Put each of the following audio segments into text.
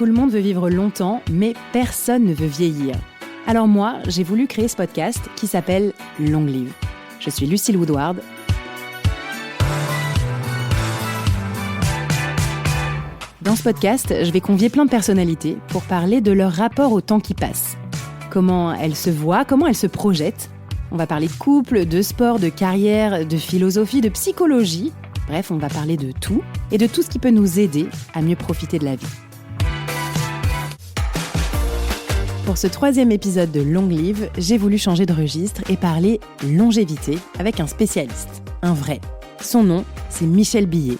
Tout le monde veut vivre longtemps, mais personne ne veut vieillir. Alors moi, j'ai voulu créer ce podcast qui s'appelle Long Live. Je suis Lucille Woodward. Dans ce podcast, je vais convier plein de personnalités pour parler de leur rapport au temps qui passe. Comment elles se voient, comment elles se projettent. On va parler de couple, de sport, de carrière, de philosophie, de psychologie. Bref, on va parler de tout et de tout ce qui peut nous aider à mieux profiter de la vie. Pour ce 3e épisode de Long Live, j'ai voulu changer de registre et parler longévité avec un spécialiste, un vrai. Son nom, c'est Michel Billet.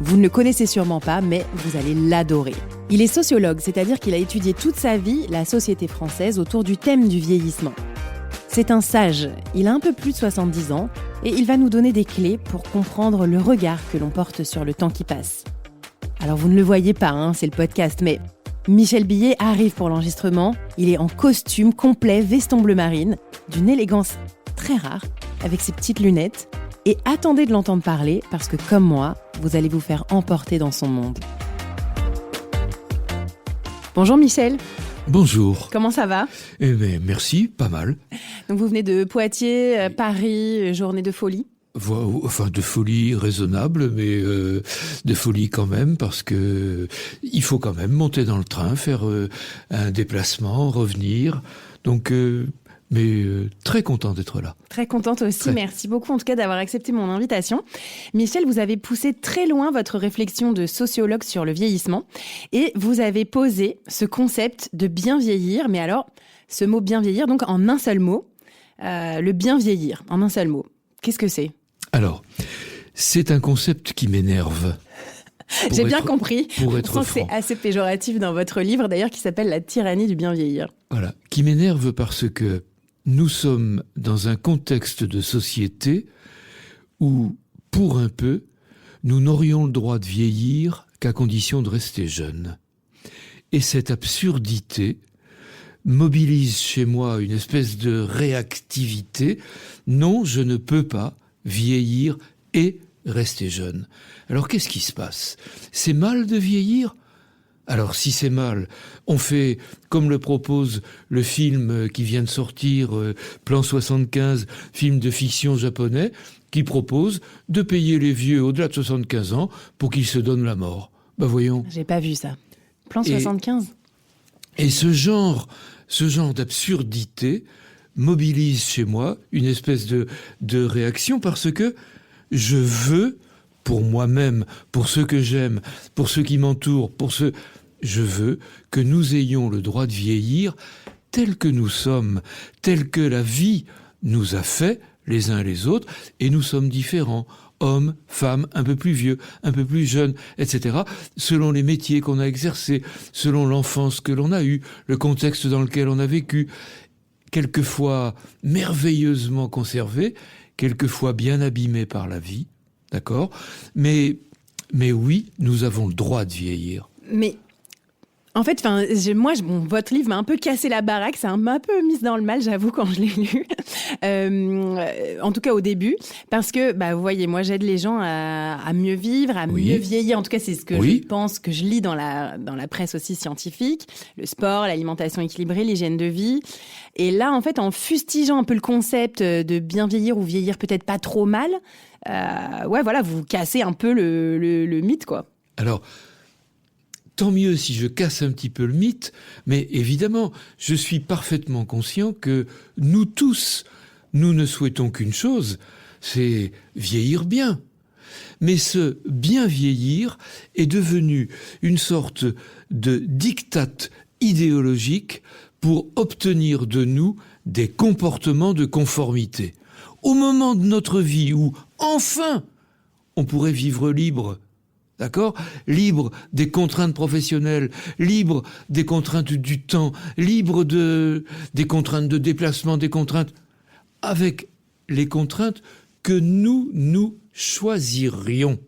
Vous ne le connaissez sûrement pas, mais vous allez l'adorer. Il est sociologue, c'est-à-dire qu'il a étudié toute sa vie la société française autour du thème du vieillissement. C'est un sage, il a un peu plus de 70 ans et il va nous donner des clés pour comprendre le regard que l'on porte sur le temps qui passe. Alors vous ne le voyez pas, c'est le podcast, mais Michel Billet arrive pour l'enregistrement. Il est en costume complet, veston bleu marine, d'une élégance très rare, avec ses petites lunettes. Et attendez de l'entendre parler, parce que comme moi, vous allez vous faire emporter dans son monde. Bonjour Michel. Bonjour. Comment ça va ? Eh bien, merci, pas mal. Donc vous venez de Poitiers, Paris, journée de folie ? Enfin, de folie raisonnable, mais de folie quand même, parce que il faut quand même monter dans le train, faire un déplacement, revenir. Donc, très content d'être là. Très contente aussi. Très. Merci beaucoup en tout cas d'avoir accepté mon invitation. Michel, vous avez poussé très loin votre réflexion de sociologue sur le vieillissement et vous avez posé ce concept de bien vieillir. Mais alors, ce mot bien vieillir, donc en un seul mot, le bien vieillir, en un seul mot. Qu'est-ce que c'est ? Alors, c'est un concept qui m'énerve. J'ai bien compris. Pour être Je sens que franc. c'est assez péjoratif dans votre livre, d'ailleurs, qui s'appelle « La tyrannie du bien vieillir ». Voilà, qui m'énerve parce que nous sommes dans un contexte de société où, pour un peu, nous n'aurions le droit de vieillir qu'à condition de rester jeunes. Et cette absurdité mobilise chez moi une espèce de réactivité. Non, je ne peux pas vieillir et rester jeune. Alors qu'est-ce qui se passe ? C'est mal de vieillir ? Alors si c'est mal, on fait comme le propose le film qui vient de sortir, Plan 75, film de fiction japonais, qui propose de payer les vieux au-delà de 75 ans pour qu'ils se donnent la mort. Ben voyons. J'ai pas vu ça. Plan 75 ? Et ce genre d'absurdité mobilise chez moi une espèce de réaction parce que je veux, pour moi-même, pour ceux que j'aime, pour ceux qui m'entourent, je veux que nous ayons le droit de vieillir tel que nous sommes, tel que la vie nous a fait les uns et les autres, et nous sommes différents. Hommes, femmes, un peu plus vieux, un peu plus jeunes, etc., selon les métiers qu'on a exercés, selon l'enfance que l'on a eue, le contexte dans lequel on a vécu, quelquefois merveilleusement conservé, quelquefois bien abîmé par la vie, d'accord ? Mais oui, nous avons le droit de vieillir. Mais en fait, votre livre m'a un peu cassé la baraque, ça m'a un peu mise dans le mal, j'avoue, quand je l'ai lu. En tout cas, au début. Parce que, vous voyez, moi, j'aide les gens à mieux vivre, à mieux vieillir. En tout cas, c'est ce que je pense, que je lis dans la presse aussi scientifique. Le sport, l'alimentation équilibrée, l'hygiène de vie. Et là, en fait, en fustigeant un peu le concept de bien vieillir ou vieillir peut-être pas trop mal, vous cassez un peu le mythe, quoi. Alors, tant mieux si je casse un petit peu le mythe, mais évidemment, je suis parfaitement conscient que nous tous, nous ne souhaitons qu'une chose, c'est vieillir bien. Mais ce bien vieillir est devenu une sorte de diktat idéologique pour obtenir de nous des comportements de conformité. Au moment de notre vie où, enfin, on pourrait vivre libre, d'accord ? Libre des contraintes professionnelles, libre des contraintes du temps, libre des contraintes de déplacement, des contraintes avec les contraintes que nous choisirions.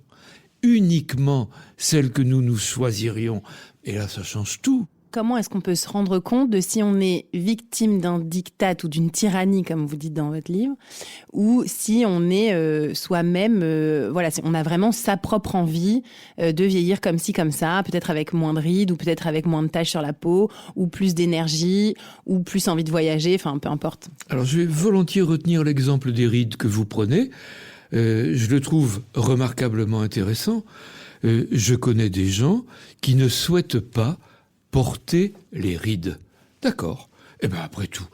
Uniquement celles que nous choisirions. Et là, ça change tout. comment est-ce qu'on peut se rendre compte de si on est victime d'un diktat ou d'une tyrannie, comme vous dites dans votre livre, ou si on est soi-même, si on a vraiment sa propre envie de vieillir comme ci, comme ça, peut-être avec moins de rides, ou peut-être avec moins de taches sur la peau, ou plus d'énergie, ou plus envie de voyager, enfin, peu importe. Alors, je vais volontiers retenir l'exemple des rides que vous prenez. Je le trouve remarquablement intéressant. Je connais des gens qui ne souhaitent pas porter les rides. D'accord. Eh bien, après tout,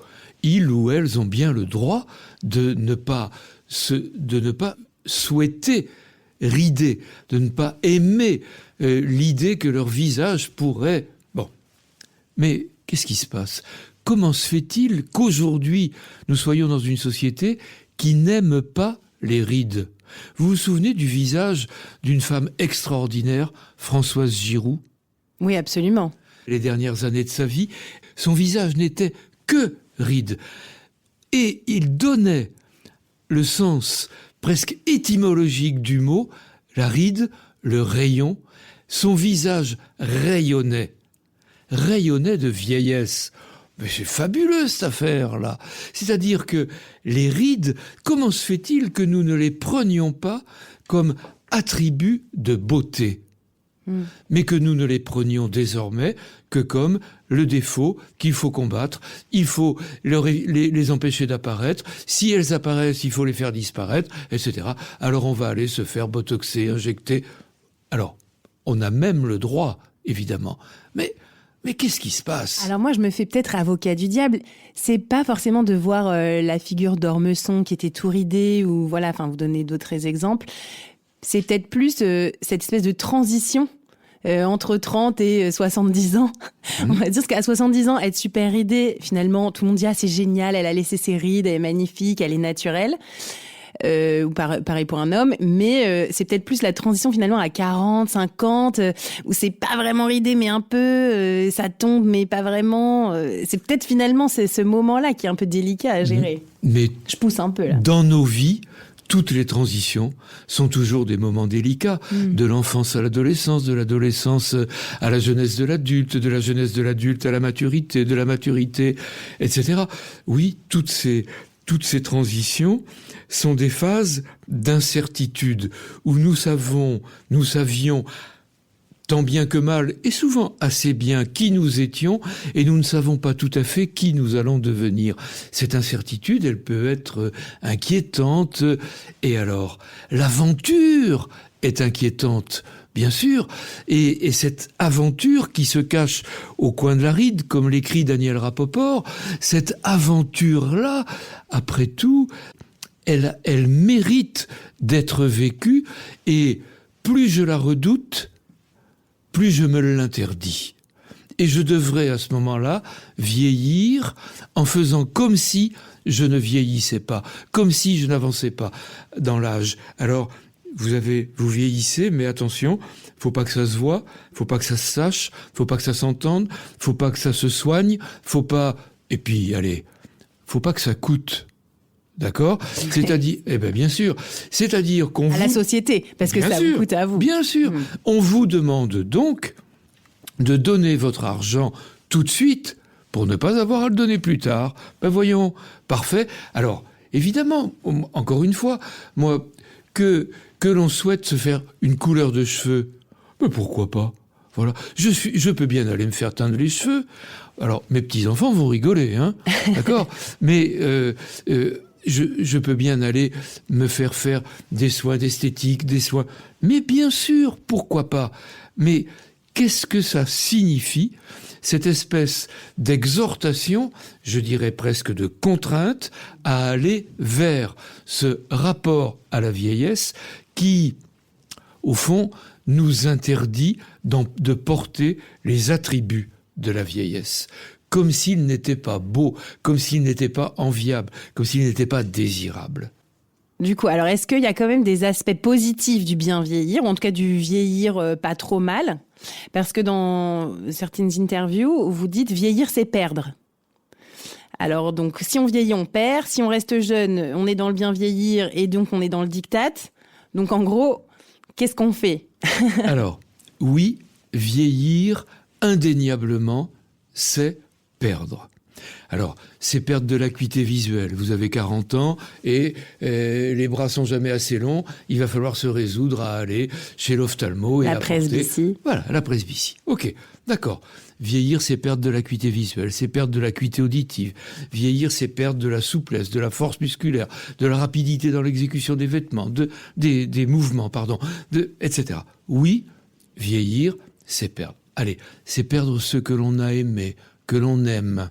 ils ou elles ont bien le droit de ne pas souhaiter rider, de ne pas aimer l'idée que leur visage pourrait... Bon. Mais qu'est-ce qui se passe ? Comment se fait-il qu'aujourd'hui, nous soyons dans une société qui n'aime pas les rides ? Vous vous souvenez du visage d'une femme extraordinaire, Françoise Giroud ? Oui, absolument. Les dernières années de sa vie, son visage n'était que rides. Et il donnait le sens presque étymologique du mot, la ride, le rayon. Son visage rayonnait de vieillesse. Mais c'est fabuleux cette affaire-là. C'est-à-dire que les rides, comment se fait-il que nous ne les prenions pas comme attribut de beauté, mais que nous ne les prenions désormais que comme le défaut qu'il faut combattre, il faut les empêcher d'apparaître, si elles apparaissent, il faut les faire disparaître, etc. Alors on va aller se faire botoxer, injecter. Alors, on a même le droit, évidemment, mais qu'est-ce qui se passe ? Alors moi, je me fais peut-être avocat du diable. C'est pas forcément de voir la figure d'Ormesson qui était tout ridée ou voilà, enfin vous donnez d'autres exemples. C'est peut-être plus cette espèce de transition entre 30 et 70 ans. On va dire qu'à 70 ans, être super ridée, finalement, tout le monde dit « Ah, c'est génial, elle a laissé ses rides, elle est magnifique, elle est naturelle ». Ou pareil pour un homme, mais c'est peut-être plus la transition finalement à 40, 50, où c'est pas vraiment ridé, mais un peu, ça tombe, mais pas vraiment. C'est peut-être finalement ce moment-là qui est un peu délicat à gérer. Mais je pousse un peu là. Dans nos vies, toutes les transitions sont toujours des moments délicats, de l'enfance à l'adolescence, de l'adolescence à la jeunesse de l'adulte, de la jeunesse de l'adulte à la maturité, de la maturité, etc. Oui, toutes ces transitions sont des phases d'incertitude où nous savions tant bien que mal, et souvent assez bien, qui nous étions, et nous ne savons pas tout à fait qui nous allons devenir. Cette incertitude, elle peut être inquiétante, et alors, l'aventure est inquiétante, bien sûr, et cette aventure qui se cache au coin de la ride, comme l'écrit Daniel Rapoport, cette aventure-là, après tout, elle mérite d'être vécue, et plus je la redoute, plus je me l'interdis. Et je devrais à ce moment-là vieillir en faisant comme si je ne vieillissais pas, comme si je n'avançais pas dans l'âge. Alors, vous vieillissez, mais attention, faut pas que ça se voie, faut pas que ça se sache, faut pas que ça s'entende, faut pas que ça se soigne, et puis, allez, faut pas que ça coûte. D'accord ? C'est-à-dire, bien sûr, c'est-à-dire qu'on à la société, parce que ça vous coûte à vous. Bien sûr. On vous demande donc de donner votre argent tout de suite pour ne pas avoir à le donner plus tard. Ben voyons, parfait. Alors, évidemment, encore une fois, moi, que l'on souhaite se faire une couleur de cheveux, mais pourquoi pas ? Voilà. Je peux bien aller me faire teindre les cheveux. Alors, mes petits-enfants vont rigoler, hein ? D'accord ? Mais je peux bien aller me faire des soins d'esthétique, des soins... Mais bien sûr, pourquoi pas ? Mais qu'est-ce que ça signifie, cette espèce d'exhortation, je dirais presque de contrainte, à aller vers ce rapport à la vieillesse qui, au fond, nous interdit de porter les attributs de la vieillesse, comme s'il n'était pas beau, comme s'il n'était pas enviable, comme s'il n'était pas désirable. Du coup, alors est-ce qu'il y a quand même des aspects positifs du bien vieillir, ou en tout cas du vieillir pas trop mal ? Parce que dans certaines interviews, vous dites « vieillir, c'est perdre ». Alors donc, si on vieillit, on perd. Si on reste jeune, on est dans le bien vieillir et donc on est dans le diktat. Donc en gros, qu'est-ce qu'on fait ? Alors, oui, vieillir, indéniablement, c'est perdre. Alors, c'est perdre de l'acuité visuelle. Vous avez 40 ans et les bras sont jamais assez longs. Il va falloir se résoudre à aller chez l'ophtalmo. La presbytie. Voilà, la presbytie. Ok, d'accord. Vieillir, c'est perdre de l'acuité visuelle, c'est perdre de l'acuité auditive. Vieillir, c'est perdre de la souplesse, de la force musculaire, de la rapidité dans l'exécution des vêtements, des mouvements, etc. Oui, vieillir, c'est perdre. Allez, c'est perdre ce que l'on a aimé, que l'on aime.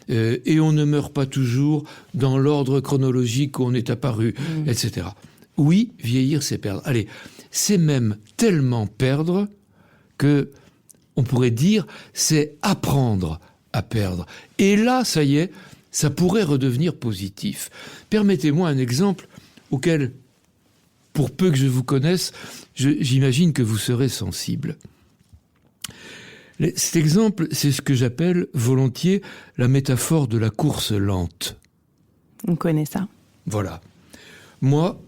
Et on ne meurt pas toujours dans l'ordre chronologique où on est apparu, etc. Oui, vieillir, c'est perdre. Allez, c'est même tellement perdre que on pourrait dire c'est apprendre à perdre. Et là, ça y est, ça pourrait redevenir positif. Permettez-moi un exemple auquel, pour peu que je vous connaisse, j'imagine que vous serez sensible. Cet exemple, c'est ce que j'appelle volontiers la métaphore de la course lente. On connaît ça. Voilà. Moi,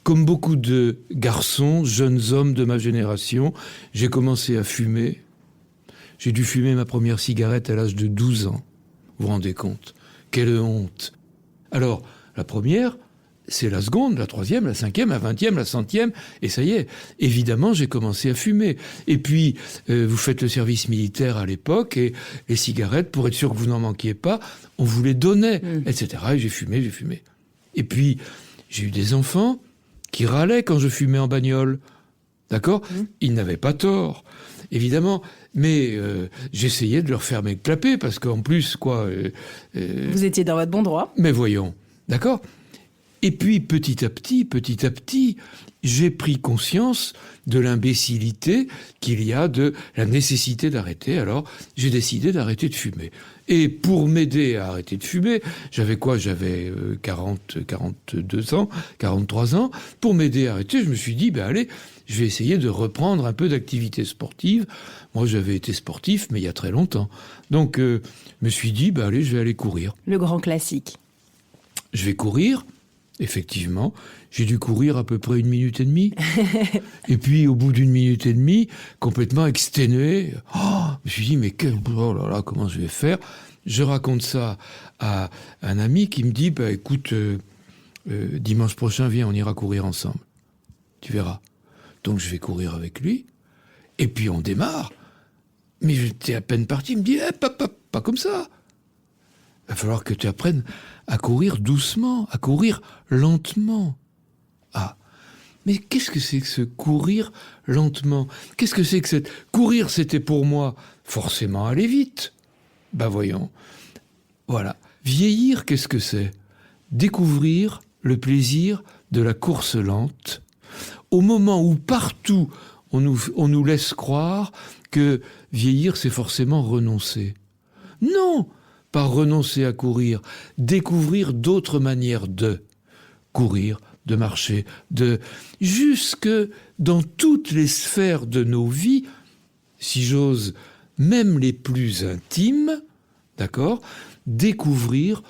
comme beaucoup de garçons, jeunes hommes de ma génération, j'ai commencé à fumer. J'ai dû fumer ma première cigarette à l'âge de 12 ans. Vous vous rendez compte ? Quelle honte ! Alors, la première, c'est la seconde, la troisième, la cinquième, la 20e, la 100e, et ça y est. Évidemment, j'ai commencé à fumer. Et puis, vous faites le service militaire à l'époque, et les cigarettes, pour être sûr que vous n'en manquiez pas, on vous les donnait, etc. Et j'ai fumé. Et puis, j'ai eu des enfants qui râlaient quand je fumais en bagnole. D'accord ? Ils n'avaient pas tort, évidemment. Mais j'essayais de leur faire m'éclaper, parce qu'en plus, vous étiez dans votre bon droit. Mais voyons, d'accord ? Et puis, petit à petit, j'ai pris conscience de l'imbécilité qu'il y a, de la nécessité d'arrêter. Alors, j'ai décidé d'arrêter de fumer. Et pour m'aider à arrêter de fumer, j'avais 42 ans, 43 ans. Pour m'aider à arrêter, je me suis dit, allez, je vais essayer de reprendre un peu d'activité sportive. Moi, j'avais été sportif, mais il y a très longtemps. Donc, je me suis dit, allez, je vais aller courir. Le grand classique. Je vais courir. Effectivement, j'ai dû courir à peu près 1 minute et demie. Et puis, au bout d'1 minute et demie, complètement exténué, je me suis dit, mais oh là là, comment je vais faire ? Je raconte ça à un ami qui me dit, écoute, dimanche prochain, viens, on ira courir ensemble. Tu verras. Donc, je vais courir avec lui. Et puis, on démarre. Mais j'étais à peine parti. Il me dit, pas comme ça. Il va falloir que tu apprennes à courir doucement, à courir lentement. Ah, mais qu'est-ce que c'est que ce courir lentement ? Qu'est-ce que c'est que cette... Courir, c'était pour moi forcément aller vite. Voyons. Voilà. Vieillir, qu'est-ce que c'est ? Découvrir le plaisir de la course lente, au moment où partout on nous laisse croire que vieillir, c'est forcément renoncer. Non ! Pas renoncer à courir, découvrir d'autres manières de courir, de marcher, jusque dans toutes les sphères de nos vies, si j'ose, même les plus intimes, d'accord, découvrir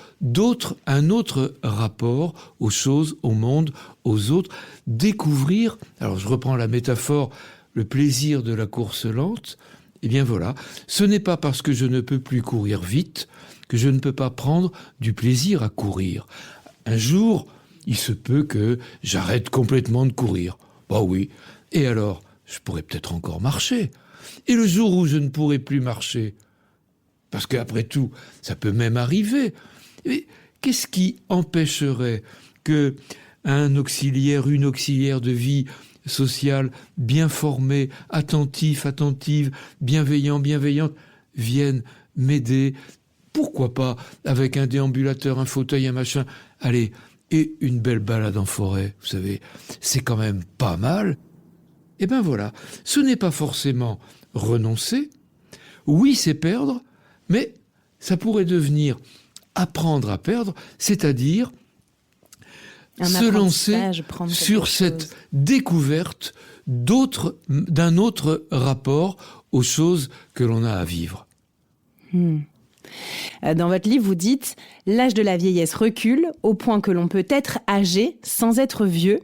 un autre rapport aux choses, au monde, aux autres, découvrir, alors je reprends la métaphore, le plaisir de la course lente, eh bien voilà, ce n'est pas parce que je ne peux plus courir vite que je ne peux pas prendre du plaisir à courir. Un jour, il se peut que j'arrête complètement de courir. Oui. Et alors, je pourrais peut-être encore marcher. Et le jour où je ne pourrai plus marcher, parce qu'après tout, ça peut même arriver, mais qu'est-ce qui empêcherait que une auxiliaire de vie sociale, bien formée, attentive, bienveillante, vienne m'aider, pourquoi pas, avec un déambulateur, un fauteuil, un machin, allez, et une belle balade en forêt, vous savez, c'est quand même pas mal. Eh bien voilà, ce n'est pas forcément renoncer, oui c'est perdre, mais ça pourrait devenir apprendre à perdre, c'est-à-dire se lancer sur cette découverte d'un autre rapport aux choses que l'on a à vivre. Dans votre livre, vous dites « L'âge de la vieillesse recule au point que l'on peut être âgé sans être vieux »,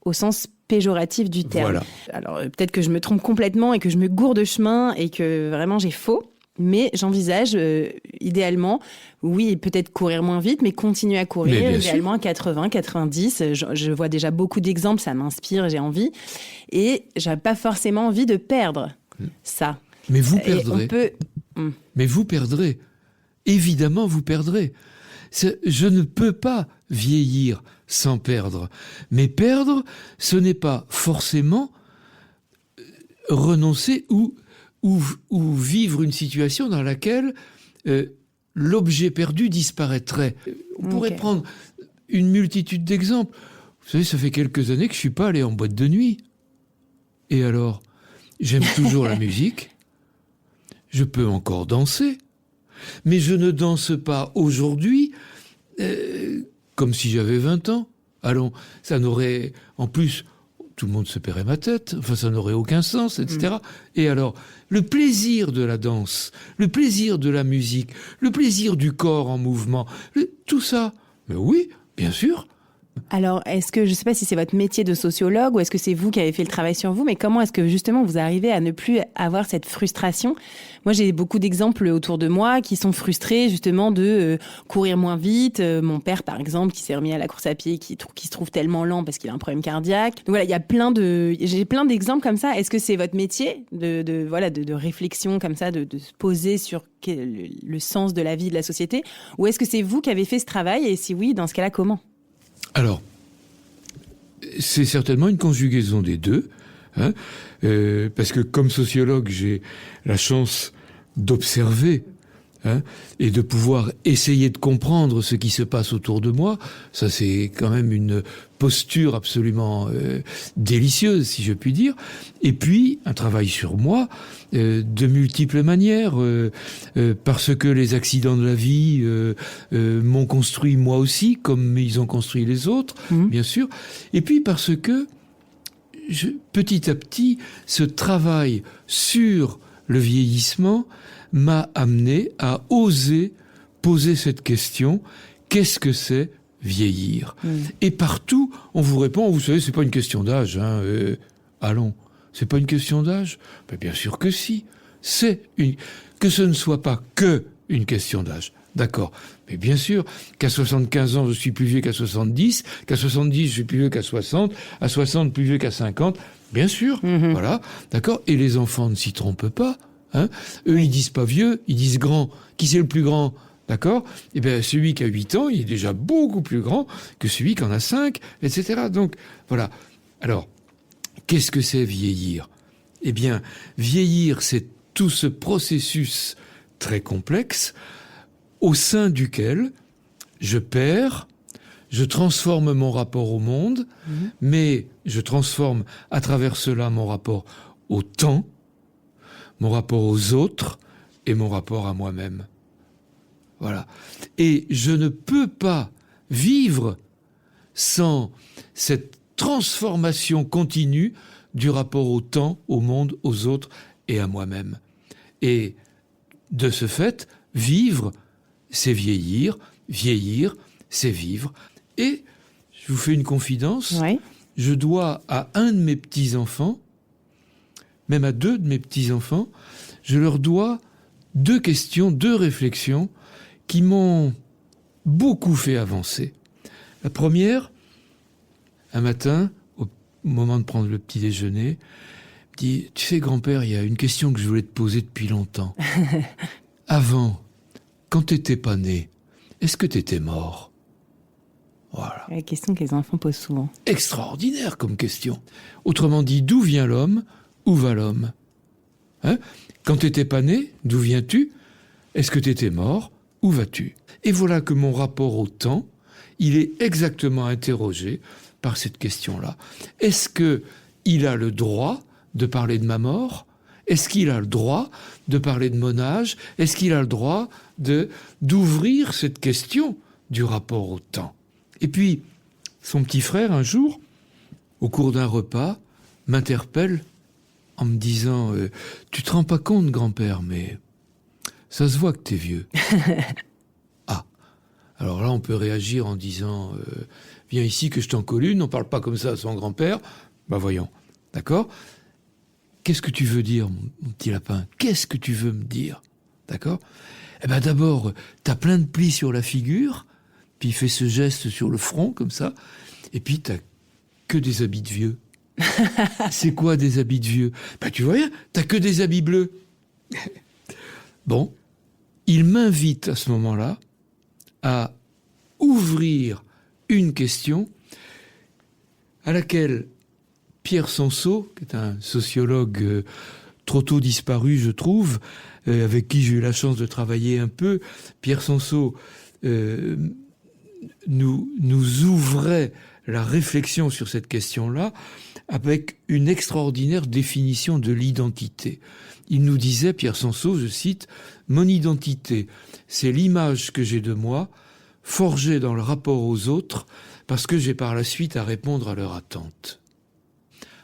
au sens péjoratif du terme. Voilà. Alors peut-être que je me trompe complètement et que je me gourde de chemin et que vraiment j'ai faux. Mais j'envisage, idéalement, oui, peut-être courir moins vite, mais continuer à courir, idéalement à 80, 90. Je vois déjà beaucoup d'exemples, ça m'inspire, j'ai envie. Et j'avais pas forcément envie de perdre ça. Mais vous perdrez. Mais vous perdrez. Évidemment, vous perdrez. Je ne peux pas vieillir sans perdre. Mais perdre, ce n'est pas forcément renoncer ou vivre une situation dans laquelle l'objet perdu disparaîtrait. On pourrait prendre une multitude d'exemples. Vous savez, ça fait quelques années que je ne suis pas allé en boîte de nuit. Et alors, j'aime toujours la musique. Je peux encore danser. Mais je ne danse pas aujourd'hui comme si j'avais 20 ans. Allons, ça n'aurait... En plus... Tout le monde se paierait ma tête, enfin ça n'aurait aucun sens, etc. Et alors, le plaisir de la danse, le plaisir de la musique, le plaisir du corps en mouvement, tout ça, mais oui, bien sûr. Alors, est-ce que, je ne sais pas si c'est votre métier de sociologue ou est-ce que c'est vous qui avez fait le travail sur vous, mais comment est-ce que justement vous arrivez à ne plus avoir cette frustration ? Moi, j'ai beaucoup d'exemples autour de moi qui sont frustrés justement de courir moins vite. Mon père, par exemple, qui s'est remis à la course à pied, qui se trouve tellement lent parce qu'il a un problème cardiaque. Donc voilà, j'ai plein d'exemples comme ça. Est-ce que c'est votre métier de réflexion comme ça, de se poser sur le sens de la vie de la société, ou est-ce que c'est vous qui avez fait ce travail, et si oui, dans ce cas-là, comment ? Alors, c'est certainement une conjugaison des deux, hein, parce que comme sociologue, j'ai la chance d'observer et de pouvoir essayer de comprendre ce qui se passe autour de moi. Ça, c'est quand même une posture absolument délicieuse, si je puis dire. Et puis, un travail sur moi de multiples manières, parce que les accidents de la vie m'ont construit moi aussi, comme ils ont construit les autres, bien sûr. Et puis parce que, petit à petit, ce travail sur le vieillissement m'a amené à oser poser cette question: qu'est-ce que c'est vieillir ? Et partout, on vous répond: vous savez, c'est pas une question d'âge. Allons, c'est pas une question d'âge ? Ben, bien sûr que si. Que ce ne soit pas que une question d'âge. D'accord. Mais bien sûr qu'à 75 ans, je suis plus vieux qu'à 70, qu'à 70, je suis plus vieux qu'à 60, à 60, plus vieux qu'à 50. Bien sûr. Voilà. D'accord. Et les enfants ne s'y trompent pas. Eux, ils disent pas vieux, ils disent grand. Qui c'est le plus grand ? D'accord ? Eh bien, celui qui a 8 ans, il est déjà beaucoup plus grand que celui qui en a 5, etc. Donc, voilà. Alors, qu'est-ce que c'est vieillir ? Eh bien, vieillir, c'est tout ce processus très complexe au sein duquel je perds, je transforme mon rapport au monde, mais je transforme à travers cela mon rapport au temps, mon rapport aux autres et mon rapport à moi-même. Voilà. Et je ne peux pas vivre sans cette transformation continue du rapport au temps, au monde, aux autres et à moi-même. Et de ce fait, vivre, c'est vieillir, vieillir, c'est vivre. Et je vous fais une confidence, je dois à un de mes petits-enfants, même à 2 de mes petits-enfants, je leur dois 2 questions, 2 réflexions qui m'ont beaucoup fait avancer. La première, un matin, au moment de prendre le petit déjeuner, me dit: tu sais, grand-père, il y a une question que je voulais te poser depuis longtemps. Avant, quand t'étais pas né, est-ce que t'étais mort ? Voilà. La question que les enfants posent souvent. Extraordinaire comme question. Autrement dit, d'où vient l'homme ? Où va l'homme ? Quand t'étais pas né, d'où viens-tu ? Est-ce que t'étais mort ? Où vas-tu ? Et voilà que mon rapport au temps, il est exactement interrogé par cette question-là. Est-ce qu'il a le droit de parler de ma mort ? Est-ce qu'il a le droit de parler de mon âge ? Est-ce qu'il a le droit d'ouvrir cette question du rapport au temps ? Et puis, son petit frère, un jour, au cours d'un repas, m'interpelle en me disant tu te rends pas compte, grand-père, mais ça se voit que t'es vieux. Ah, alors là, on peut réagir en disant viens ici que je t'en colle une, on parle pas comme ça à son grand-père. Bah voyons, d'accord ? Qu'est-ce que tu veux dire, mon petit lapin ? Qu'est-ce que tu veux me dire ? D'accord ? Eh bien d'abord, t'as plein de plis sur la figure, puis il fait ce geste sur le front, comme ça, et puis t'as que des habits de vieux. C'est quoi des habits de vieux ? Ben tu vois rien, t'as que des habits bleus. Bon, il m'invite à ce moment-là à ouvrir une question à laquelle Pierre Sansot, qui est un sociologue trop tôt disparu, je trouve, avec qui j'ai eu la chance de travailler un peu, Pierre Sansot nous ouvrait la réflexion sur cette question-là avec une extraordinaire définition de l'identité. Il nous disait, Pierre Sansot, je cite, « Mon identité, c'est l'image que j'ai de moi, forgée dans le rapport aux autres, parce que j'ai par la suite à répondre à leurs attentes. »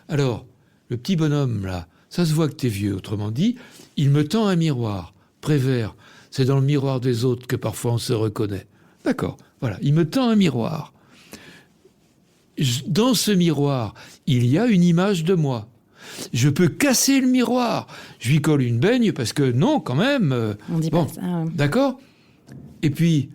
Alors, le petit bonhomme, là, ça se voit que t'es vieux, autrement dit, il me tend un miroir. Prévert, c'est dans le miroir des autres que parfois on se reconnaît. D'accord, voilà, il me tend un miroir. Dans ce miroir, il y a une image de moi. Je peux casser le miroir. Je lui colle une baigne parce que non, quand même. On dit pas ça. D'accord ? Et puis,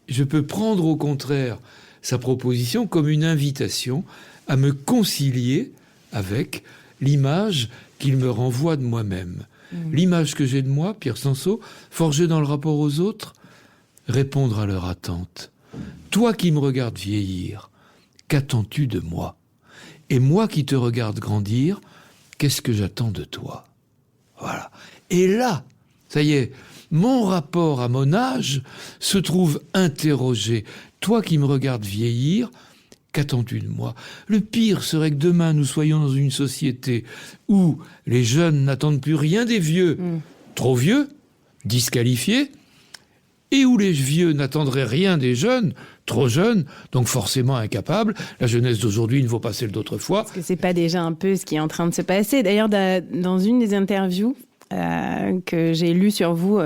je peux prendre au contraire sa proposition comme une invitation à me concilier avec l'image qu'il me renvoie de moi-même. L'image que j'ai de moi, Pierre Sansot, forgée dans le rapport aux autres, répondre à leur attente. Toi qui me regardes vieillir, qu'attends-tu de moi ? Et moi qui te regarde grandir, qu'est-ce que j'attends de toi ? Voilà. Et là, ça y est, mon rapport à mon âge se trouve interrogé. Toi qui me regardes vieillir, qu'attends-tu de moi ? Le pire serait que demain nous soyons dans une société où les jeunes n'attendent plus rien des vieux, trop vieux, disqualifiés, et où les vieux n'attendraient rien des jeunes, trop jeunes, donc forcément incapables. La jeunesse d'aujourd'hui ne vaut pas celle d'autrefois. Est-ce que c'est pas déjà un peu ce qui est en train de se passer ? D'ailleurs, dans une des interviews que j'ai lues sur vous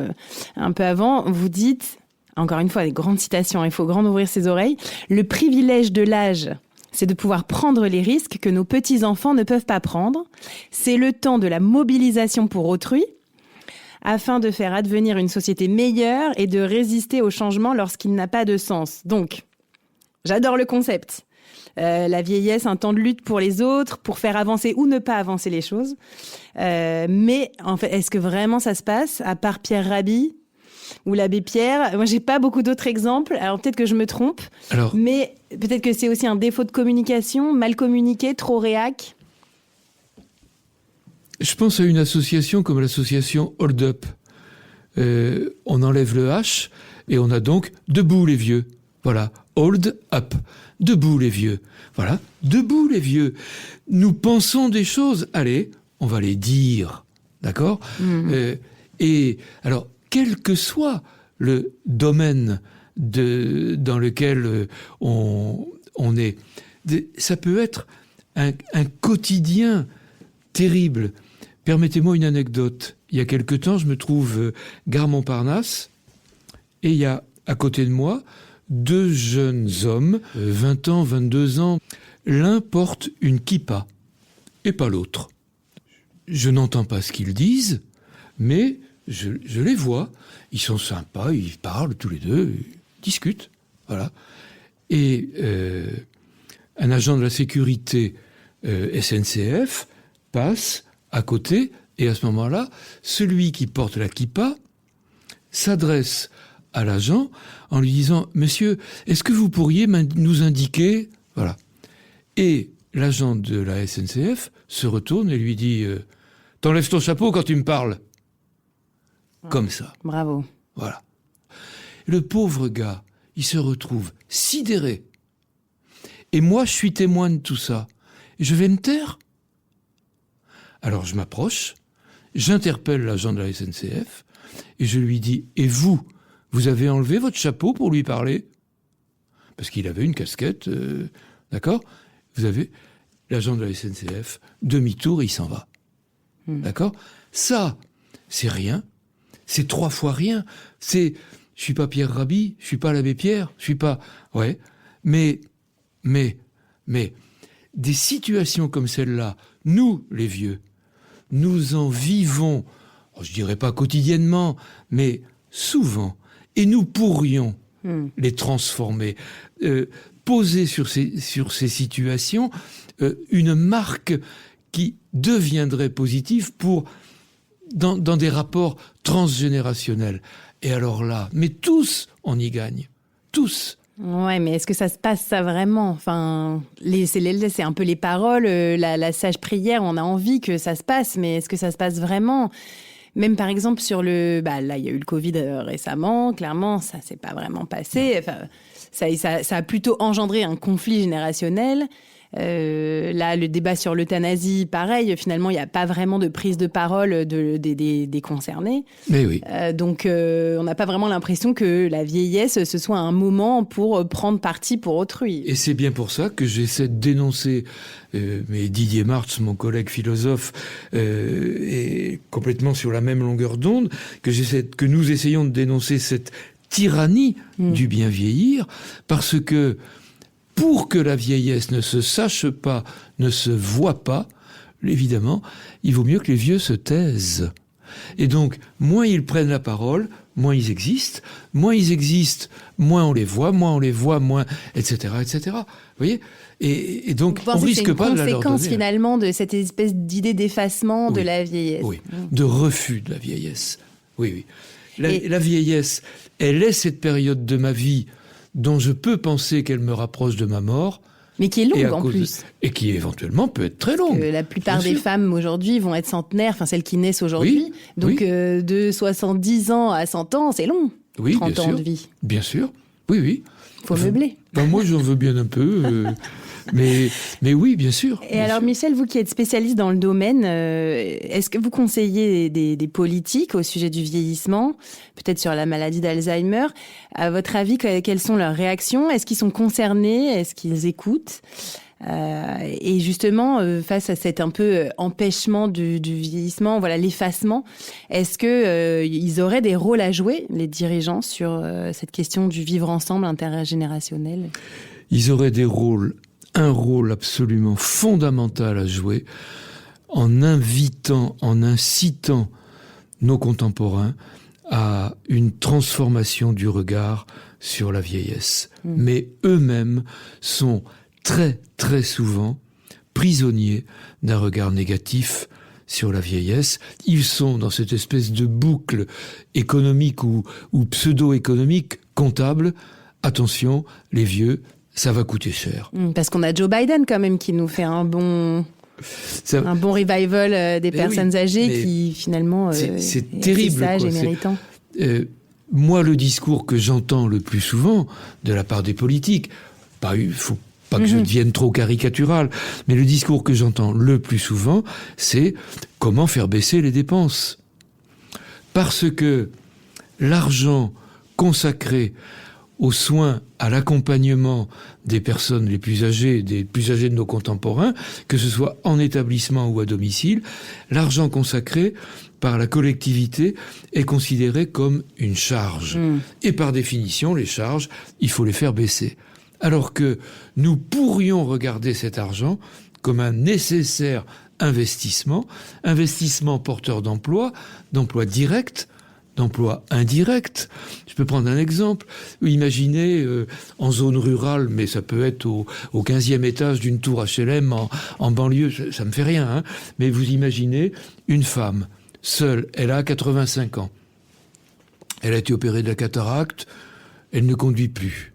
un peu avant, vous dites, encore une fois, des grandes citations, il faut grand ouvrir ses oreilles, « Le privilège de l'âge, c'est de pouvoir prendre les risques que nos petits-enfants ne peuvent pas prendre. C'est le temps de la mobilisation pour autrui, afin de faire advenir une société meilleure et de résister au changement lorsqu'il n'a pas de sens. » Donc, j'adore le concept. La vieillesse, un temps de lutte pour les autres, pour faire avancer ou ne pas avancer les choses. Mais en fait, est-ce que vraiment ça se passe, à part Pierre Rabhi ou l'abbé Pierre ? Moi, j'ai pas beaucoup d'autres exemples. Alors peut-être que je me trompe, mais peut-être que c'est aussi un défaut de communication, mal communiqué, trop réac. Je pense à une association comme l'association Hold Up. On enlève le H et on a donc debout les vieux. Voilà, Hold Up. Debout les vieux. Voilà, debout les vieux. Nous pensons des choses, allez, on va les dire. D'accord ? Et alors, quel que soit le domaine dans lequel on est, ça peut être un quotidien terrible. Permettez-moi une anecdote. Il y a quelque temps, je me trouve gare Montparnasse et il y a à côté de moi 2 jeunes hommes, 20 ans, 22 ans. L'un porte une kippa et pas l'autre. Je n'entends pas ce qu'ils disent, mais je les vois. Ils sont sympas, ils parlent tous les deux, ils discutent. Voilà. Et un agent de la sécurité SNCF passe à côté, et à ce moment-là, celui qui porte la kippa s'adresse à l'agent en lui disant « Monsieur, est-ce que vous pourriez nous indiquer… » Voilà. Et l'agent de la SNCF se retourne et lui dit « T'enlèves ton chapeau quand tu me parles !» Comme ça. Bravo. Voilà. Le pauvre gars, il se retrouve sidéré. Et moi, je suis témoin de tout ça. Et je vais me taire. Alors je m'approche, j'interpelle l'agent de la SNCF et je lui dis « Et vous, vous avez enlevé votre chapeau pour lui parler ?» Parce qu'il avait une casquette, d'accord ? Vous avez l'agent de la SNCF, demi-tour, il s'en va. D'accord ? Ça, c'est rien. C'est 3 fois rien. Je suis pas Pierre Rabhi, je suis pas l'abbé Pierre, je suis pas… Ouais, mais, des situations comme celle-là, nous, les vieux, nous en vivons je dirais pas quotidiennement, mais souvent. Et nous pourrions les transformer, poser sur ces situations une marque qui deviendrait positive dans des rapports transgénérationnels. Et alors là, mais tous, on y gagne. Tous. Ouais, mais est-ce que ça se passe ça vraiment ? Enfin, c'est un peu les paroles, la sage prière, on a envie que ça se passe, mais est-ce que ça se passe vraiment ? Même par exemple sur là, il y a eu le Covid récemment, clairement, ça s'est pas vraiment passé. Enfin, ça a plutôt engendré un conflit générationnel. Là, le débat sur l'euthanasie, pareil, finalement, il n'y a pas vraiment de prise de parole des concernés. Mais oui. Donc, on n'a pas vraiment l'impression que la vieillesse, ce soit un moment pour prendre parti pour autrui. Et c'est bien pour ça que j'essaie de dénoncer, mais Didier Marx, mon collègue philosophe, est complètement sur la même longueur d'onde, que nous essayons de dénoncer cette tyrannie du bien vieillir, parce que pour que la vieillesse ne se sache pas, ne se voit pas, évidemment, il vaut mieux que les vieux se taisent. Et donc, moins ils prennent la parole, moins ils existent, moins on les voit, moins, etc., etc. Vous voyez ? Et donc, on risque pas de la leur donner. C'est une conséquence finalement de cette espèce d'idée d'effacement de la vieillesse. Oui, de refus de la vieillesse. Oui. La vieillesse, elle est cette période de ma vie dont je peux penser qu'elle me rapproche de ma mort. Mais qui est longue en plus. Et qui éventuellement peut être très longue. La plupart des femmes aujourd'hui vont être centenaires, enfin celles qui naissent aujourd'hui. Oui, donc de 70 ans à 100 ans, c'est long. Oui, 30 bien ans sûr. de vie. Bien sûr, oui. Faut meubler. Moi, j'en veux bien un peu. Mais oui, bien sûr. Et alors, Michel, vous qui êtes spécialiste dans le domaine, est-ce que vous conseillez des politiques au sujet du vieillissement, peut-être sur la maladie d'Alzheimer ? À votre avis, quelles sont leurs réactions ? Est-ce qu'ils sont concernés ? Est-ce qu'ils écoutent ? Et justement, face à cet un peu empêchement du vieillissement, voilà, l'effacement, est-ce que ils auraient des rôles à jouer, les dirigeants, sur cette question du vivre ensemble intergénérationnel ? Ils auraient un rôle absolument fondamental à jouer en incitant nos contemporains à une transformation du regard sur la vieillesse. Mais eux-mêmes sont très, très souvent prisonniers d'un regard négatif sur la vieillesse. Ils sont dans cette espèce de boucle économique ou pseudo-économique, comptable. Attention, les vieux, ça va coûter cher. Parce qu'on a Joe Biden quand même qui nous fait un bon revival des personnes âgées qui finalement c'est terrible, sage et méritant. Moi, le discours que j'entends le plus souvent de la part des politiques, il faut pas que je devienne trop caricatural, mais le discours que j'entends le plus souvent, c'est comment faire baisser les dépenses. Parce que l'argent consacré aux soins, à l'accompagnement des personnes les plus âgées, des plus âgés de nos contemporains, que ce soit en établissement ou à domicile, l'argent consacré par la collectivité est considéré comme une charge. Et par définition, les charges, il faut les faire baisser. Alors que nous pourrions regarder cet argent comme un nécessaire investissement porteur d'emplois directs, d'emplois indirects. Je peux prendre un exemple. Imaginez en zone rurale, mais ça peut être au 15e étage d'une tour HLM en banlieue, ça me fait rien, hein, mais vous imaginez une femme seule, elle a 85 ans. Elle a été opérée de la cataracte, elle ne conduit plus.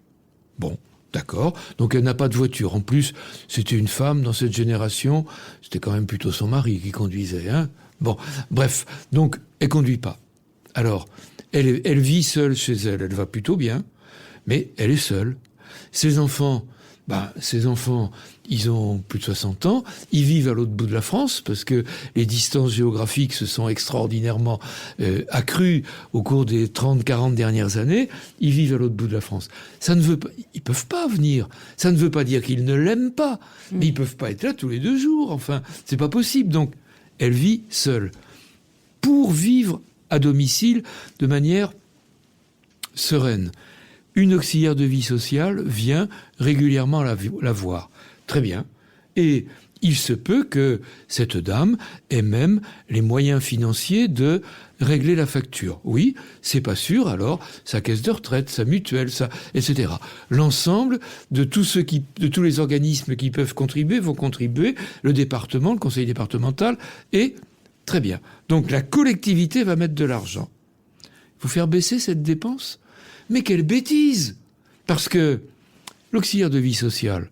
Bon, d'accord, donc elle n'a pas de voiture. En plus, c'était une femme dans cette génération, c'était quand même plutôt son mari qui conduisait, hein. Bon, bref, donc elle conduit pas. Alors, elle vit seule chez elle. Elle va plutôt bien, mais elle est seule. Ses enfants, ils ont plus de 60 ans. Ils vivent à l'autre bout de la France parce que les distances géographiques se sont extraordinairement accrues au cours des 30-40 dernières années. Ils vivent à l'autre bout de la France. Ça ne veut pas, ils peuvent pas venir. Ça ne veut pas dire qu'ils ne l'aiment pas, mais ils peuvent pas être là tous les 2 jours. Enfin, c'est pas possible. Donc, elle vit seule. Pour vivre à domicile de manière sereine. Une auxiliaire de vie sociale vient régulièrement la voir. Très bien. Et il se peut que cette dame ait même les moyens financiers de régler la facture. Oui, c'est pas sûr, alors sa caisse de retraite, sa mutuelle, etc. L'ensemble de tous les organismes qui peuvent contribuer vont contribuer, le département, le conseil départemental, et très bien. Donc la collectivité va mettre de l'argent. Il faut faire baisser cette dépense ? Mais quelle bêtise ! Parce que l'auxiliaire de vie sociale,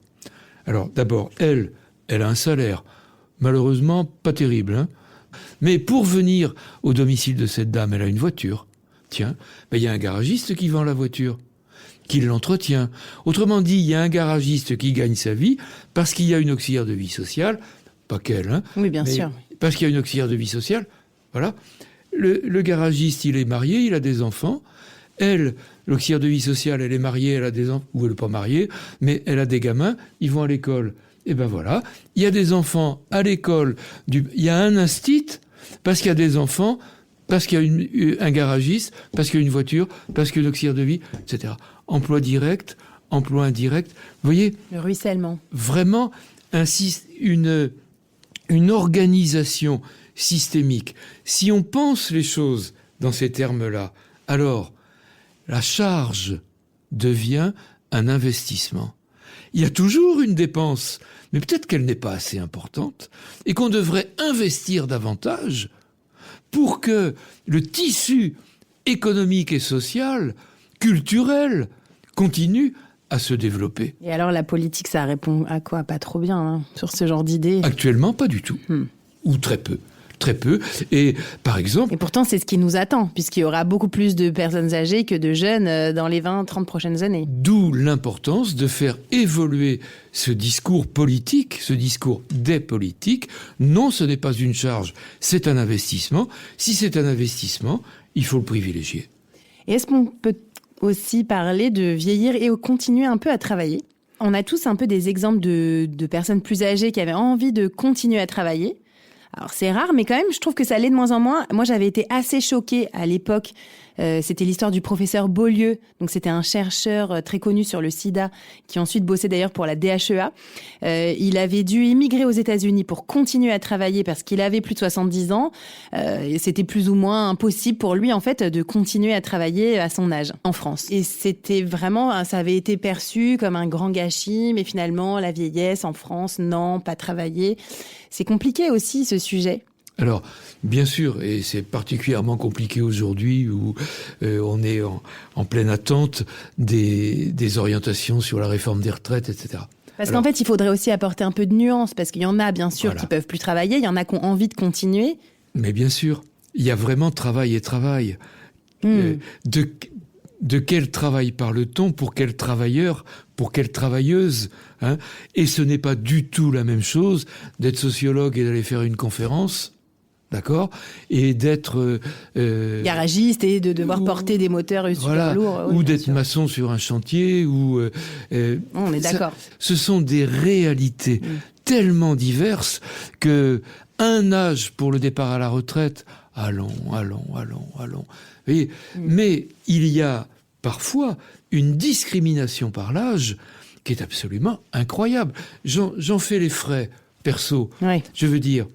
alors d'abord, elle a un salaire, malheureusement pas terrible, hein. Mais pour venir au domicile de cette dame, elle a une voiture. Tiens, il y a un garagiste qui vend la voiture, qui l'entretient. Autrement dit, il y a un garagiste qui gagne sa vie parce qu'il y a une auxiliaire de vie sociale, pas qu'elle, hein. Oui, bien sûr. Parce qu'il y a une auxiliaire de vie sociale, voilà. Le garagiste, il est marié, il a des enfants. Elle, l'auxiliaire de vie sociale, elle est mariée, elle a des enfants, ou elle n'est pas mariée, mais elle a des gamins, ils vont à l'école. Et ben voilà, il y a des enfants à l'école, il y a un instit, parce qu'il y a des enfants, parce qu'il y a un garagiste, parce qu'il y a une voiture, parce qu'il y a une auxiliaire de vie, etc. Emploi direct, emploi indirect. Vous voyez ? Le ruissellement. Vraiment, une organisation systémique. Si on pense les choses dans ces termes-là, alors la charge devient un investissement. Il y a toujours une dépense, mais peut-être qu'elle n'est pas assez importante et qu'on devrait investir davantage pour que le tissu économique et social, culturel, continue à se développer. Et alors la politique, ça répond à quoi ? Pas trop bien, hein, sur ce genre d'idées. Actuellement, pas du tout. Ou très peu. Très peu. Et par exemple... Et pourtant, c'est ce qui nous attend, puisqu'il y aura beaucoup plus de personnes âgées que de jeunes dans les 20-30 prochaines années. D'où l'importance de faire évoluer ce discours politique, ce discours des politiques. Non, ce n'est pas une charge, c'est un investissement. Si c'est un investissement, il faut le privilégier. Et est-ce qu'on peut aussi parler de vieillir et continuer un peu à travailler ? On a tous un peu des exemples de personnes plus âgées qui avaient envie de continuer à travailler. Alors c'est rare, mais quand même, je trouve que ça l'est de moins en moins. Moi, j'avais été assez choquée à l'époque. C'était l'histoire du professeur Beaulieu. Donc c'était un chercheur très connu sur le sida, qui ensuite bossait d'ailleurs pour la DHEA. Il avait dû immigrer aux États-Unis pour continuer à travailler parce qu'il avait plus de 70 ans. Et c'était plus ou moins impossible pour lui, en fait, de continuer à travailler à son âge en France. Et c'était vraiment, ça avait été perçu comme un grand gâchis, mais finalement, la vieillesse en France, non, pas travailler. C'est compliqué aussi, ce sujet. Alors, bien sûr, et c'est particulièrement compliqué aujourd'hui où on est en pleine attente des orientations sur la réforme des retraites, etc. Parce qu'en fait, il faudrait aussi apporter un peu de nuance, parce qu'il y en a, bien sûr, qui peuvent plus travailler, il y en a qui ont envie de continuer. Mais bien sûr, il y a vraiment travail et travail. De quel travail parle-t-on ? Pour quel travailleur ? Pour quelle travailleuse, hein ? Et ce n'est pas du tout la même chose d'être sociologue et d'aller faire une conférence, d'accord ? Et d'être... garagiste et de devoir porter des moteurs super lourds. Ou d'être maçon sur un chantier. On est d'accord. Ce sont des réalités tellement diverses que un âge pour le départ à la retraite, allons. Vous voyez, mais il y a parfois une discrimination par l'âge qui est absolument incroyable. J'en fais les frais perso. Oui. Je veux dire,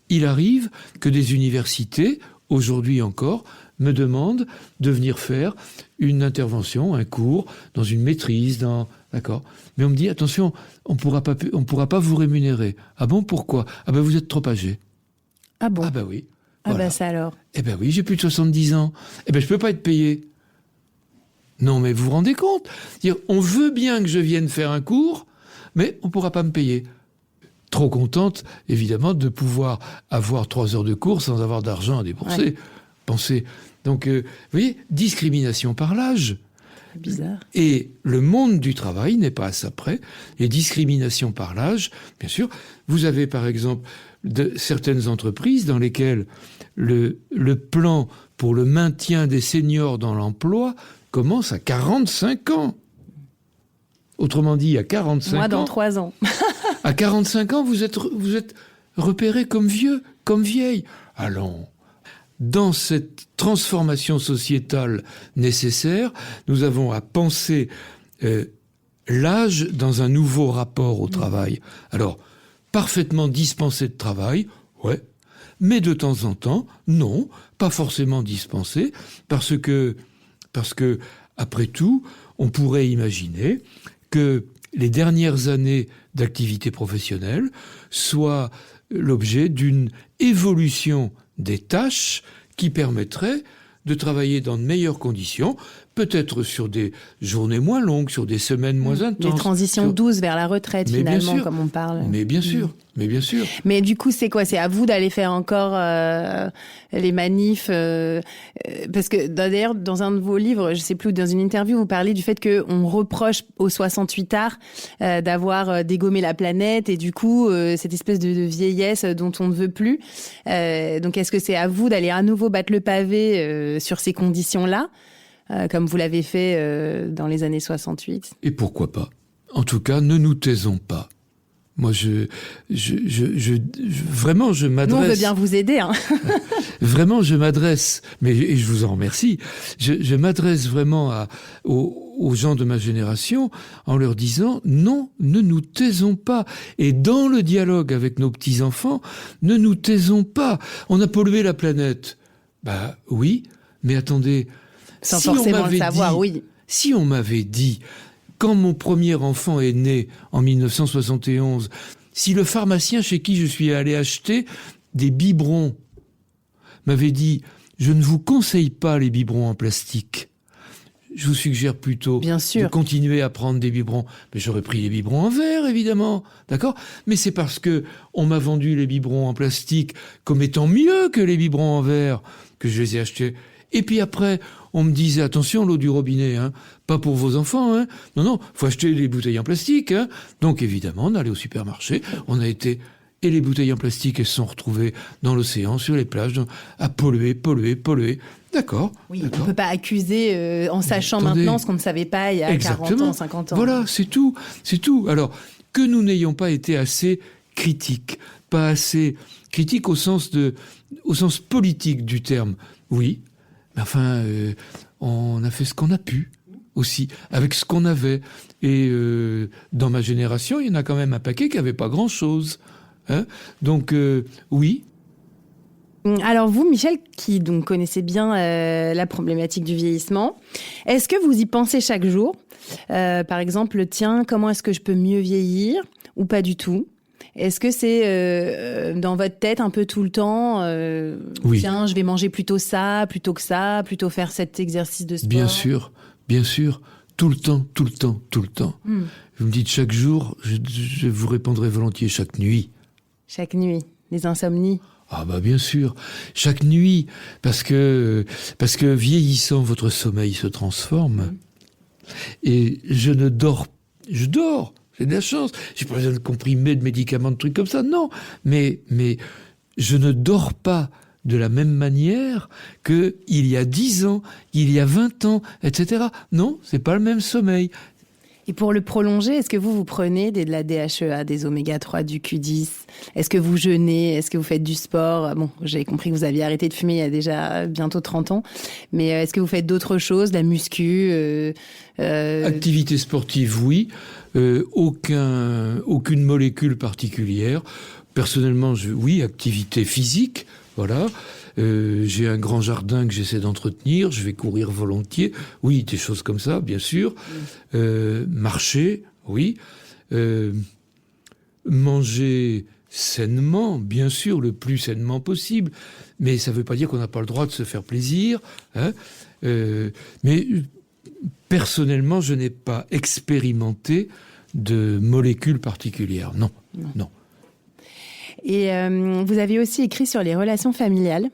il arrive que des universités, aujourd'hui encore, me demandent de venir faire une intervention, un cours, dans une maîtrise, d'accord. Mais on me dit, attention, on pourra pas vous rémunérer. Ah bon, pourquoi ? Ah ben vous êtes trop âgé. Ah bon ? Ah ben oui. Ah ben ça alors ? Eh ben oui, j'ai plus de 70 ans. Eh ben je peux pas être payé. Non, mais vous vous rendez compte ? Dire, on veut bien que je vienne faire un cours, mais on pourra pas me payer. Trop contente, évidemment, de pouvoir avoir 3 heures de cours sans avoir d'argent à débourser. Ouais. Pensez. Donc, vous voyez, discrimination par l'âge. C'est bizarre. Et le monde du travail n'est pas à ça près. Et discrimination par l'âge, bien sûr. Vous avez, par exemple, certaines entreprises dans lesquelles le plan pour le maintien des seniors dans l'emploi commence à 45 ans. Autrement dit, à 45 ans... Moi, dans 3 ans. À 45 ans, vous êtes repéré comme vieux, comme vieille. Allons. Dans cette transformation sociétale nécessaire, nous avons à penser l'âge dans un nouveau rapport au travail. Alors, parfaitement dispensé de travail, ouais. Mais de temps en temps, non, pas forcément dispensé, parce que, après tout, on pourrait imaginer que les dernières années d'activité professionnelle soient l'objet d'une évolution des tâches qui permettrait de travailler dans de meilleures conditions, peut-être sur des journées moins longues, sur des semaines moins intenses. Les transitions douces vers la retraite, finalement, comme on parle. Mais bien sûr, mais bien sûr. Mais du coup, c'est quoi ? C'est à vous d'aller faire encore les manifs parce que d'ailleurs, dans un de vos livres, je sais plus, dans une interview, vous parlez du fait qu'on reproche aux 68 arts d'avoir dégommé la planète et du coup, cette espèce de vieillesse dont on ne veut plus. Donc, est-ce que c'est à vous d'aller à nouveau battre le pavé sur ces conditions-là, comme vous l'avez fait dans les années 68 ? Et pourquoi pas ? En tout cas, ne nous taisons pas. Moi, vraiment, je m'adresse... Nous, on veut bien vous aider, hein. Vraiment, je m'adresse, et je vous en remercie, je m'adresse vraiment aux gens de ma génération en leur disant, non, ne nous taisons pas. Et dans le dialogue avec nos petits-enfants, ne nous taisons pas. On a pollué la planète. Bah oui, mais attendez... Sans forcément le savoir, oui. Si on m'avait dit... Quand mon premier enfant est né en 1971, si le pharmacien chez qui je suis allé acheter des biberons m'avait dit « Je ne vous conseille pas les biberons en plastique. Je vous suggère plutôt de continuer à prendre des biberons. » Mais j'aurais pris les biberons en verre, évidemment. D'accord ? Mais c'est parce que on m'a vendu les biberons en plastique comme étant mieux que les biberons en verre que je les ai achetés. Et puis après, on me disait, attention, l'eau du robinet, hein, pas pour vos enfants, hein. Non, faut acheter les bouteilles en plastique, hein. Donc évidemment, on allait au supermarché, on a été, et les bouteilles en plastique, elles se sont retrouvées dans l'océan, sur les plages, à polluer. D'accord. Oui, on ne peut pas accuser en sachant maintenant ce qu'on ne savait pas il y a 40 ans, 50 ans. Voilà, c'est tout. Alors, que nous n'ayons pas été assez critiques, pas assez critiques au sens politique du terme, oui. Mais enfin, on a fait ce qu'on a pu aussi, avec ce qu'on avait. Et dans ma génération, il y en a quand même un paquet qui n'avait pas grand-chose. Hein ? Donc, oui. Alors vous, Michel, qui donc connaissez bien la problématique du vieillissement, est-ce que vous y pensez chaque jour ? Par exemple, tiens, comment est-ce que je peux mieux vieillir ? Ou pas du tout ? Est-ce que c'est dans votre tête un peu tout le temps oui. Tiens, je vais manger plutôt ça, plutôt que ça, plutôt faire cet exercice de sport ? Bien sûr, tout le temps. Vous me dites chaque jour, je vous répondrai volontiers chaque nuit. Chaque nuit, les insomnies ? Ah bah bien sûr, chaque nuit, parce que vieillissant, votre sommeil se transforme. Et je dors. J'ai de la chance. J'ai pas besoin de comprimés, de médicaments, de trucs comme ça. Non. Mais je ne dors pas de la même manière que il y a 10 ans, il y a 20 ans, etc. Non, c'est pas le même sommeil. Et pour le prolonger, est-ce que vous prenez de la DHEA, des oméga-3, du Q10 ? Est-ce que vous jeûnez ? Est-ce que vous faites du sport ? Bon, j'ai compris que vous aviez arrêté de fumer il y a déjà bientôt 30 ans. Mais est-ce que vous faites d'autres choses, de la muscu Activité sportive, oui. Aucune molécule particulière. Personnellement, oui, activité physique, voilà. J'ai un grand jardin que j'essaie d'entretenir, je vais courir volontiers, oui, des choses comme ça, bien sûr. Marcher, oui. Manger sainement, bien sûr, le plus sainement possible, mais ça ne veut pas dire qu'on n'a pas le droit de se faire plaisir, hein. Mais personnellement, je n'ai pas expérimenté de molécules particulières, non. Et vous avez aussi écrit sur les relations familiales,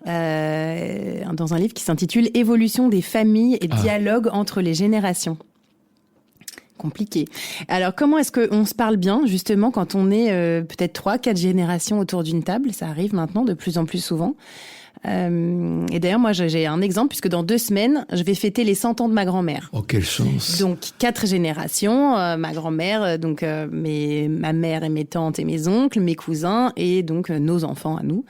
dans un livre qui s'intitule « Évolution des familles et dialogue entre les générations ». Compliqué. Alors, comment est-ce qu'on se parle bien, justement, quand on est peut-être 3-4 générations autour d'une table ? Ça arrive maintenant de plus en plus souvent. Et d'ailleurs, moi, j'ai un exemple, puisque dans 2 semaines, je vais fêter les 100 ans de ma grand-mère. Oh, quelle chance! Donc, 4 générations, ma grand-mère, donc ma mère et mes tantes et mes oncles, mes cousins, et donc nos enfants à nous.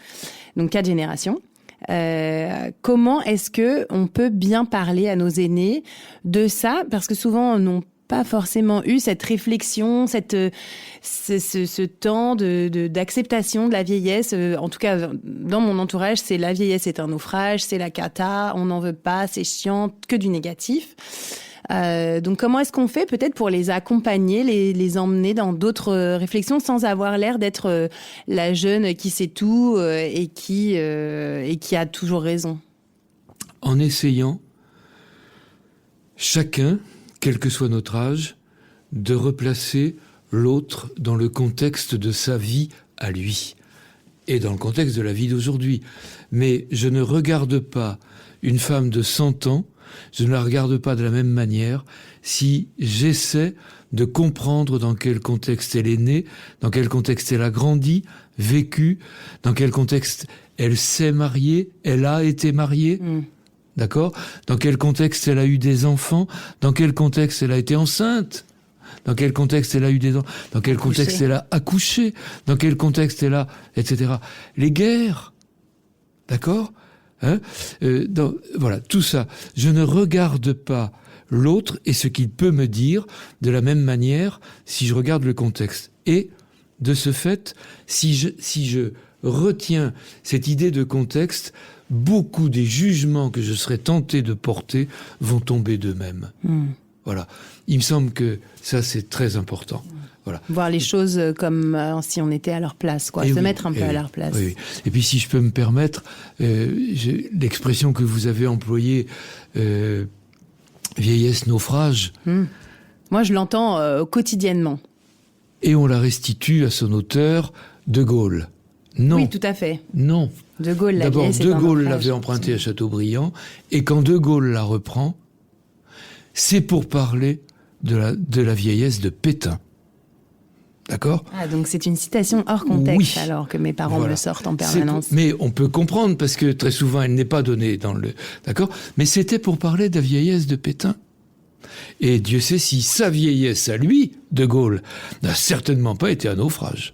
Donc, 4 générations. Comment est-ce que on peut bien parler à nos aînés de ça ? Parce que souvent, on pas forcément eu cette réflexion, ce temps d'acceptation de la vieillesse. En tout cas, dans mon entourage, c'est la vieillesse est un naufrage, c'est la cata, on n'en veut pas, c'est chiant, que du négatif. Donc comment est-ce qu'on fait peut-être pour les accompagner, les emmener dans d'autres réflexions sans avoir l'air d'être la jeune qui sait tout et qui a toujours raison? En essayant, chacun, quel que soit notre âge, de replacer l'autre dans le contexte de sa vie à lui et dans le contexte de la vie d'aujourd'hui. Mais je ne regarde pas une femme de 100 ans, je ne la regarde pas de la même manière si j'essaie de comprendre dans quel contexte elle est née, dans quel contexte elle a grandi, vécu, dans quel contexte elle s'est mariée, elle a été mariée. D'accord ? Dans quel contexte elle a eu des enfants ? Dans quel contexte elle a été enceinte ? Dans quel contexte elle a eu des enfants ? Dans quel contexte elle a accouché ? Dans quel contexte elle a... etc. Les guerres. D'accord ? Voilà, tout ça. Je ne regarde pas l'autre et ce qu'il peut me dire de la même manière si je regarde le contexte. Et, de ce fait, si je retiens cette idée de contexte, beaucoup des jugements que je serais tenté de porter vont tomber d'eux-mêmes. Voilà. Il me semble que ça, c'est très important. Voilà. Voir les choses comme si on était à leur place, quoi. Se mettre un peu à leur place. Oui. Et puis, si je peux me permettre, l'expression que vous avez employée, vieillesse, naufrage. Moi, je l'entends quotidiennement. Et on la restitue à son auteur, De Gaulle. Non. Oui, tout à fait. Non. De Gaulle, la D'abord, vieillesse, De Gaulle l'avait emprunté à Chateaubriand, et quand De Gaulle la reprend, c'est pour parler de la vieillesse de Pétain. D'accord ? Ah, donc c'est une citation hors contexte, alors que mes parents me sortent en permanence. Mais on peut comprendre, parce que très souvent, elle n'est pas donnée dans le... D'accord ? Mais c'était pour parler de la vieillesse de Pétain. Et Dieu sait si sa vieillesse à lui, De Gaulle, n'a certainement pas été un naufrage.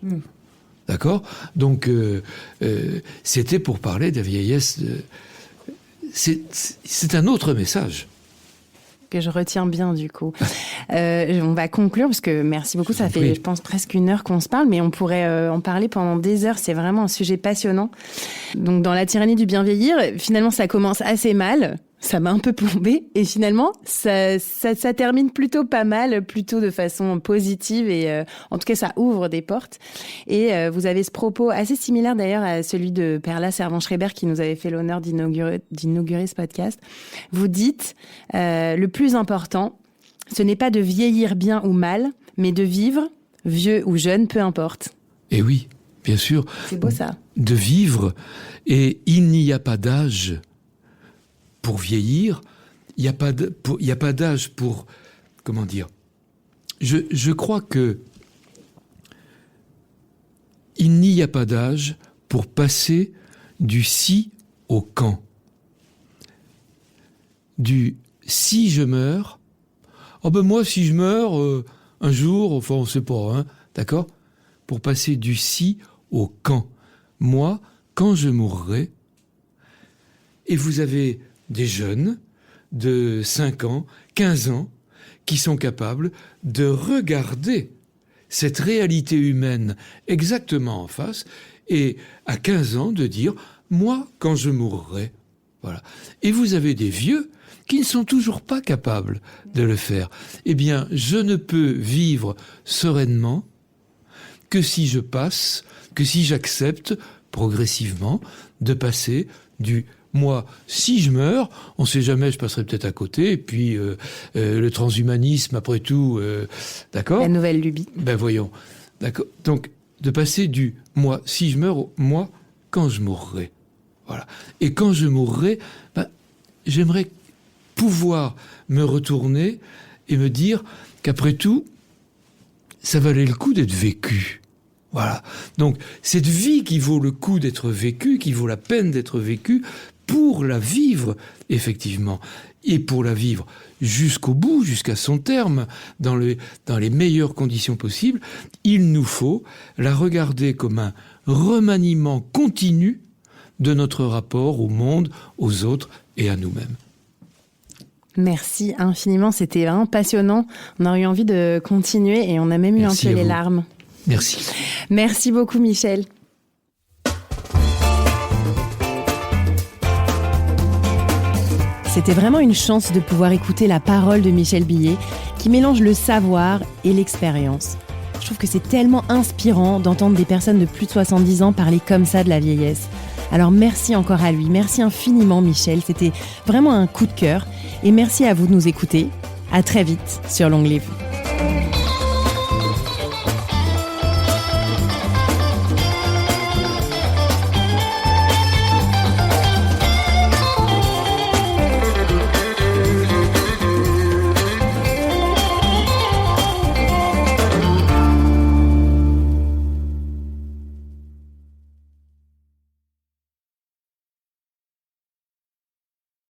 D'accord ? Donc, c'était pour parler de la vieillesse de... C'est un autre message. Que je retiens bien, du coup. On va conclure, parce que merci beaucoup. Ça fait, je pense, presque 1 heure qu'on se parle, mais on pourrait en parler pendant des heures. C'est vraiment un sujet passionnant. Donc, dans La tyrannie du bien vieillir, finalement, ça commence assez mal. Ça m'a un peu plombée. Et finalement, ça termine plutôt pas mal, plutôt de façon positive. Et en tout cas, ça ouvre des portes. Et vous avez ce propos assez similaire d'ailleurs à celui de Perla Servan-Schreiber qui nous avait fait l'honneur d'inaugurer ce podcast. Vous dites, le plus important, ce n'est pas de vieillir bien ou mal, mais de vivre, vieux ou jeune, peu importe. Et oui, bien sûr. C'est beau ça. De vivre. Et il n'y a pas d'âge pour vieillir, il n'y a pas d'âge pour... Comment dire ? Je crois que il n'y a pas d'âge pour passer du si au quand. Du si je meurs, oh ben moi si je meurs un jour, enfin on ne sait pas, hein, d'accord ? Pour passer du si au quand. Moi, quand je mourrai, et vous avez des jeunes de 5 ans, 15 ans, qui sont capables de regarder cette réalité humaine exactement en face, et à 15 ans de dire « moi, quand je mourrai ». Voilà. Et vous avez des vieux qui ne sont toujours pas capables de le faire. Eh bien, je ne peux vivre sereinement que si j'accepte progressivement de passer du moi, si je meurs, on ne sait jamais, je passerai peut-être à côté, et puis le transhumanisme, après tout, d'accord ? La nouvelle lubie. Ben voyons, d'accord. Donc, de passer du moi, si je meurs, au moi, quand je mourrai. Voilà. Et quand je mourrai, j'aimerais pouvoir me retourner et me dire qu'après tout, ça valait le coup d'être vécu. Voilà. Donc, cette vie qui vaut le coup d'être vécue, qui vaut la peine d'être vécue, pour la vivre, effectivement, et pour la vivre jusqu'au bout, jusqu'à son terme, dans les meilleures conditions possibles, il nous faut la regarder comme un remaniement continu de notre rapport au monde, aux autres et à nous-mêmes. Merci infiniment, c'était vraiment passionnant. On a eu envie de continuer et on a même eu un peu les larmes. Merci. Merci beaucoup Michel. C'était vraiment une chance de pouvoir écouter la parole de Michel Billet qui mélange le savoir et l'expérience. Je trouve que c'est tellement inspirant d'entendre des personnes de plus de 70 ans parler comme ça de la vieillesse. Alors merci encore à lui, merci infiniment Michel, c'était vraiment un coup de cœur et merci à vous de nous écouter. À très vite sur Long Live.